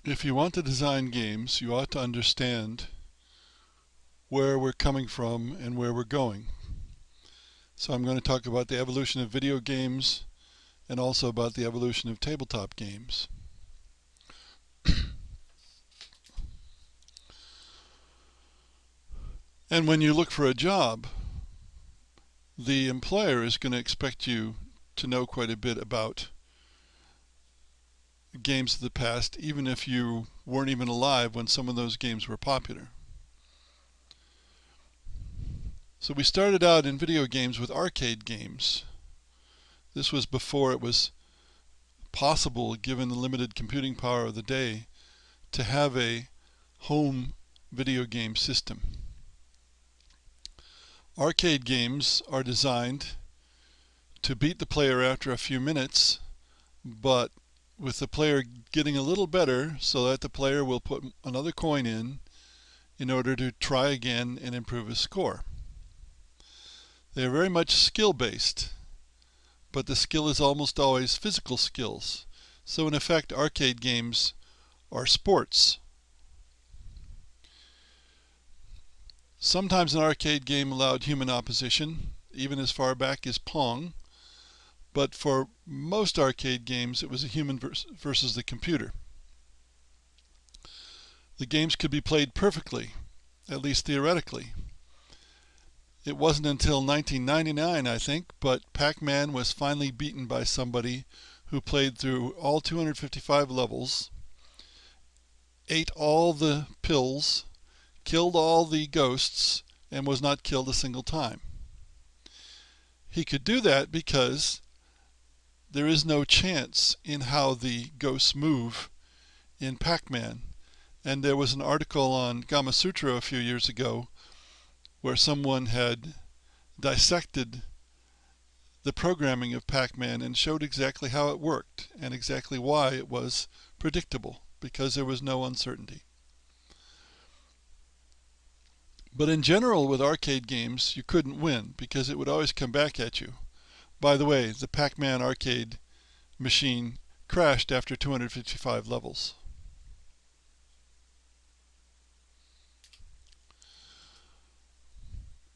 If you want to design games, you ought to understand where we're coming from and where we're going. So I'm going to talk about the evolution of video games and also about the evolution of tabletop games. And when you look for a job, the employer is going to expect you to know quite a bit about games of the past, even if you weren't even alive when some of those games were popular. So we started out in video games with arcade games. This was before it was possible, given the limited computing power of the day, to have a home video game system. Arcade games are designed to beat the player after a few minutes, but with the player getting a little better so that the player will put another coin in order to try again and improve his score. They are very much skill-based, but the skill is almost always physical skills. So in effect, arcade games are sports. Sometimes an arcade game allowed human opposition, even as far back as Pong. But for most arcade games, it was a human versus the computer. The games could be played perfectly, at least theoretically. It wasn't until 1999, I think, but Pac-Man was finally beaten by somebody who played through all 255 levels, ate all the pills, killed all the ghosts, and was not killed a single time. He could do that because there is no chance in how the ghosts move in Pac-Man. And there was an article on Gama Sutra a few years ago where someone had dissected the programming of Pac-Man and showed exactly how it worked and exactly why it was predictable, because there was no uncertainty. But in general, with arcade games, you couldn't win because it would always come back at you. By the way, the Pac-Man arcade machine crashed after 255 levels.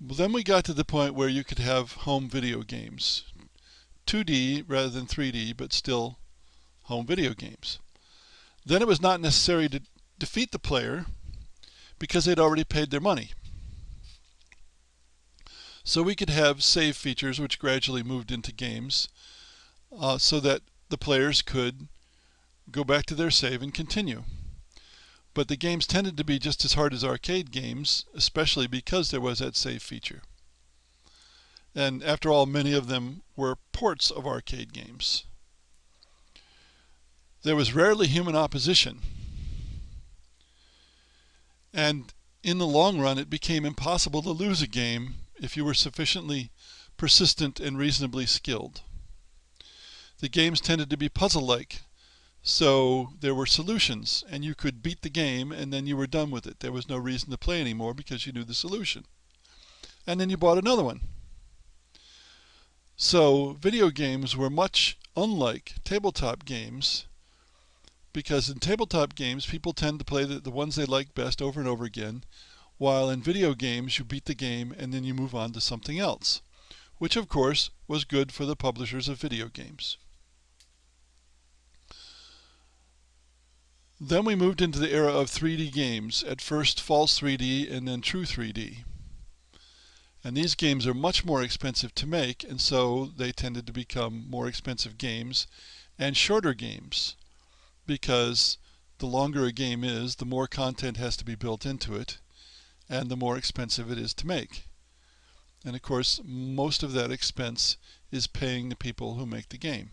Well, then we got to the point where you could have home video games. 2D rather than 3D, but still home video games. Then it was not necessary to defeat the player because they'd already paid their money. So we could have save features which gradually moved into games so that the players could go back to their save and continue. But the games tended to be just as hard as arcade games, especially because there was that save feature. And after all, many of them were ports of arcade games. There was rarely human opposition. And in the long run, it became impossible to lose a game if you were sufficiently persistent and reasonably skilled. The games tended to be puzzle-like, so there were solutions, and you could beat the game and then you were done with it. There was no reason to play anymore because you knew the solution. And then you bought another one. So video games were much unlike tabletop games, because in tabletop games people tend to play the ones they like best over and over again, while in video games you beat the game and then you move on to something else, which of course was good for the publishers of video games. Then we moved into the era of 3D games, at first false 3D and then true 3D. And these games are much more expensive to make, and so they tended to become more expensive games and shorter games, because the longer a game is, the more content has to be built into it, and the more expensive it is to make. And of course, most of that expense is paying the people who make the game.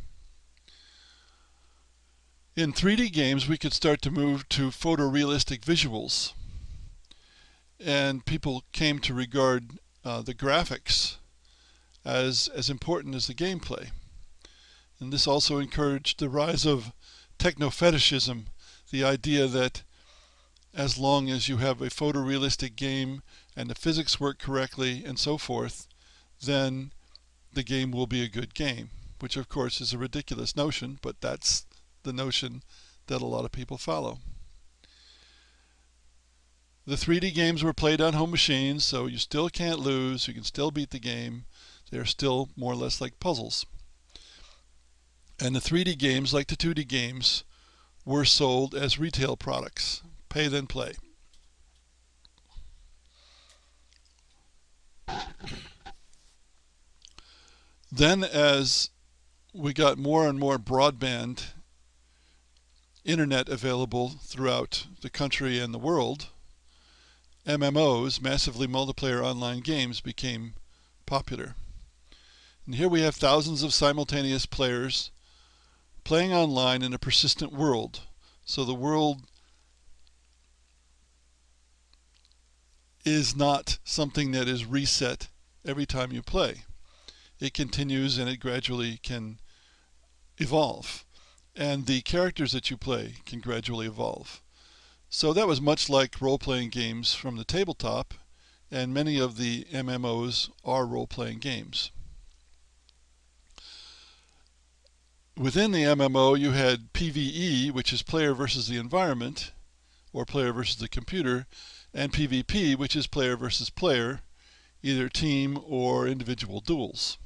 In 3D games, we could start to move to photorealistic visuals, and people came to regard the graphics as important as the gameplay. And this also encouraged the rise of techno-fetishism, the idea that as long as you have a photorealistic game and the physics work correctly and so forth, then the game will be a good game, which of course is a ridiculous notion, but that's the notion that a lot of people follow. The 3D games were played on home machines, so you still can't lose. You can still beat the game. They're still more or less like puzzles. And the 3D games, like the 2D games, were sold as retail products. Pay then play. Then as we got more and more broadband internet available throughout the country and the world, MMOs, massively multiplayer online games, became popular. And here we have thousands of simultaneous players playing online in a persistent world. So the world is not something that is reset every time you play. It continues and it gradually can evolve. And the characters that you play can gradually evolve. So that was much like role-playing games from the tabletop, and many of the MMOs are role-playing games. Within the MMO you had PvE, which is player versus the environment, or player versus the computer, and PvP, which is player versus player, either team or individual duels.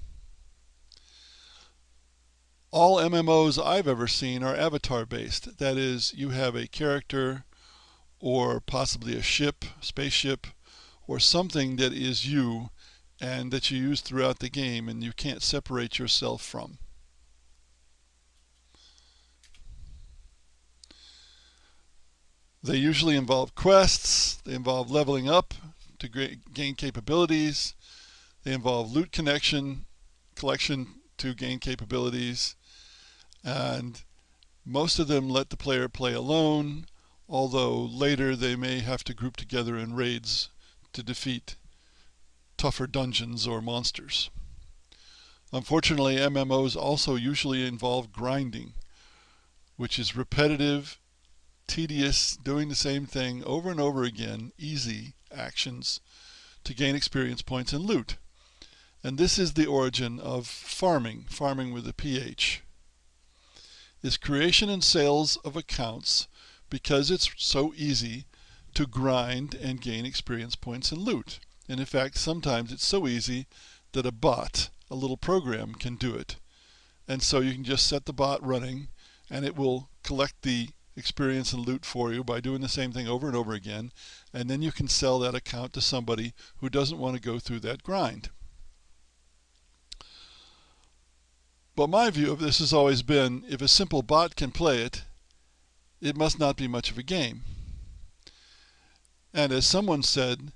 All MMOs I've ever seen are avatar-based. That is, you have a character or possibly a ship, spaceship, or something that is you and that you use throughout the game and you can't separate yourself from. They usually involve quests, they involve leveling up to gain capabilities, they involve loot collection to gain capabilities, and most of them let the player play alone, although later they may have to group together in raids to defeat tougher dungeons or monsters. Unfortunately, MMOs also usually involve grinding, which is repetitive, tedious, doing the same thing over and over again, easy actions to gain experience points and loot. And this is the origin of farming with a PH. Is creation and sales of accounts because it's so easy to grind and gain experience points and loot. And in fact, sometimes it's so easy that a bot, a little program, can do it. And so you can just set the bot running and it will collect the experience and loot for you by doing the same thing over and over again, and then you can sell that account to somebody who doesn't want to go through that grind. But my view of this has always been, if a simple bot can play it, it must not be much of a game. And as someone said,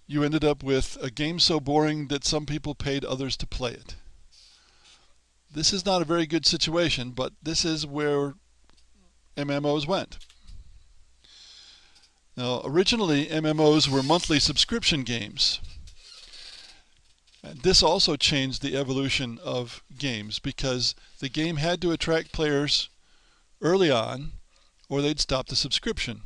you ended up with a game so boring that some people paid others to play it. This is not a very good situation, but this is where MMOs went. Now, originally MMOs were monthly subscription games. And this also changed the evolution of games because the game had to attract players early on or they'd stop the subscription.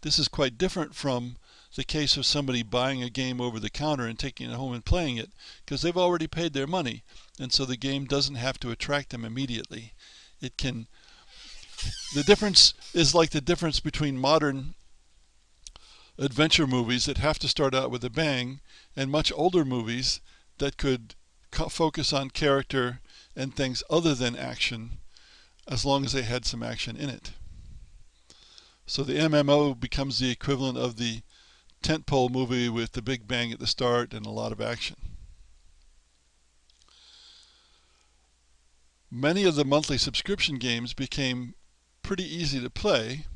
This is quite different from the case of somebody buying a game over the counter and taking it home and playing it, because they've already paid their money, and so the game doesn't have to attract them immediately. It can. The difference is like the difference between modern adventure movies that have to start out with a bang and much older movies that could focus on character and things other than action, as long as they had some action in it. So the MMO becomes the equivalent of the tentpole movie with the big bang at the start and a lot of action. Many of the monthly subscription games became pretty easy to play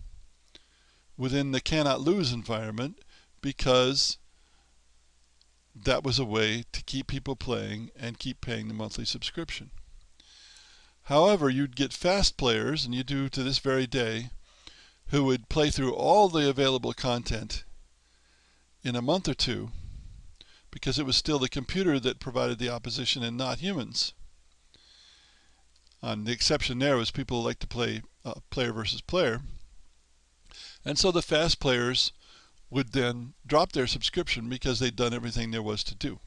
within the cannot lose environment because that was a way to keep people playing and keep paying the monthly subscription. However, you'd get fast players, and you do to this very day, who would play through all the available content in a month or two because it was still the computer that provided the opposition and not humans. The exception there was people who like to play player versus player. And so the fast players would then drop their subscription because they'd done everything there was to do.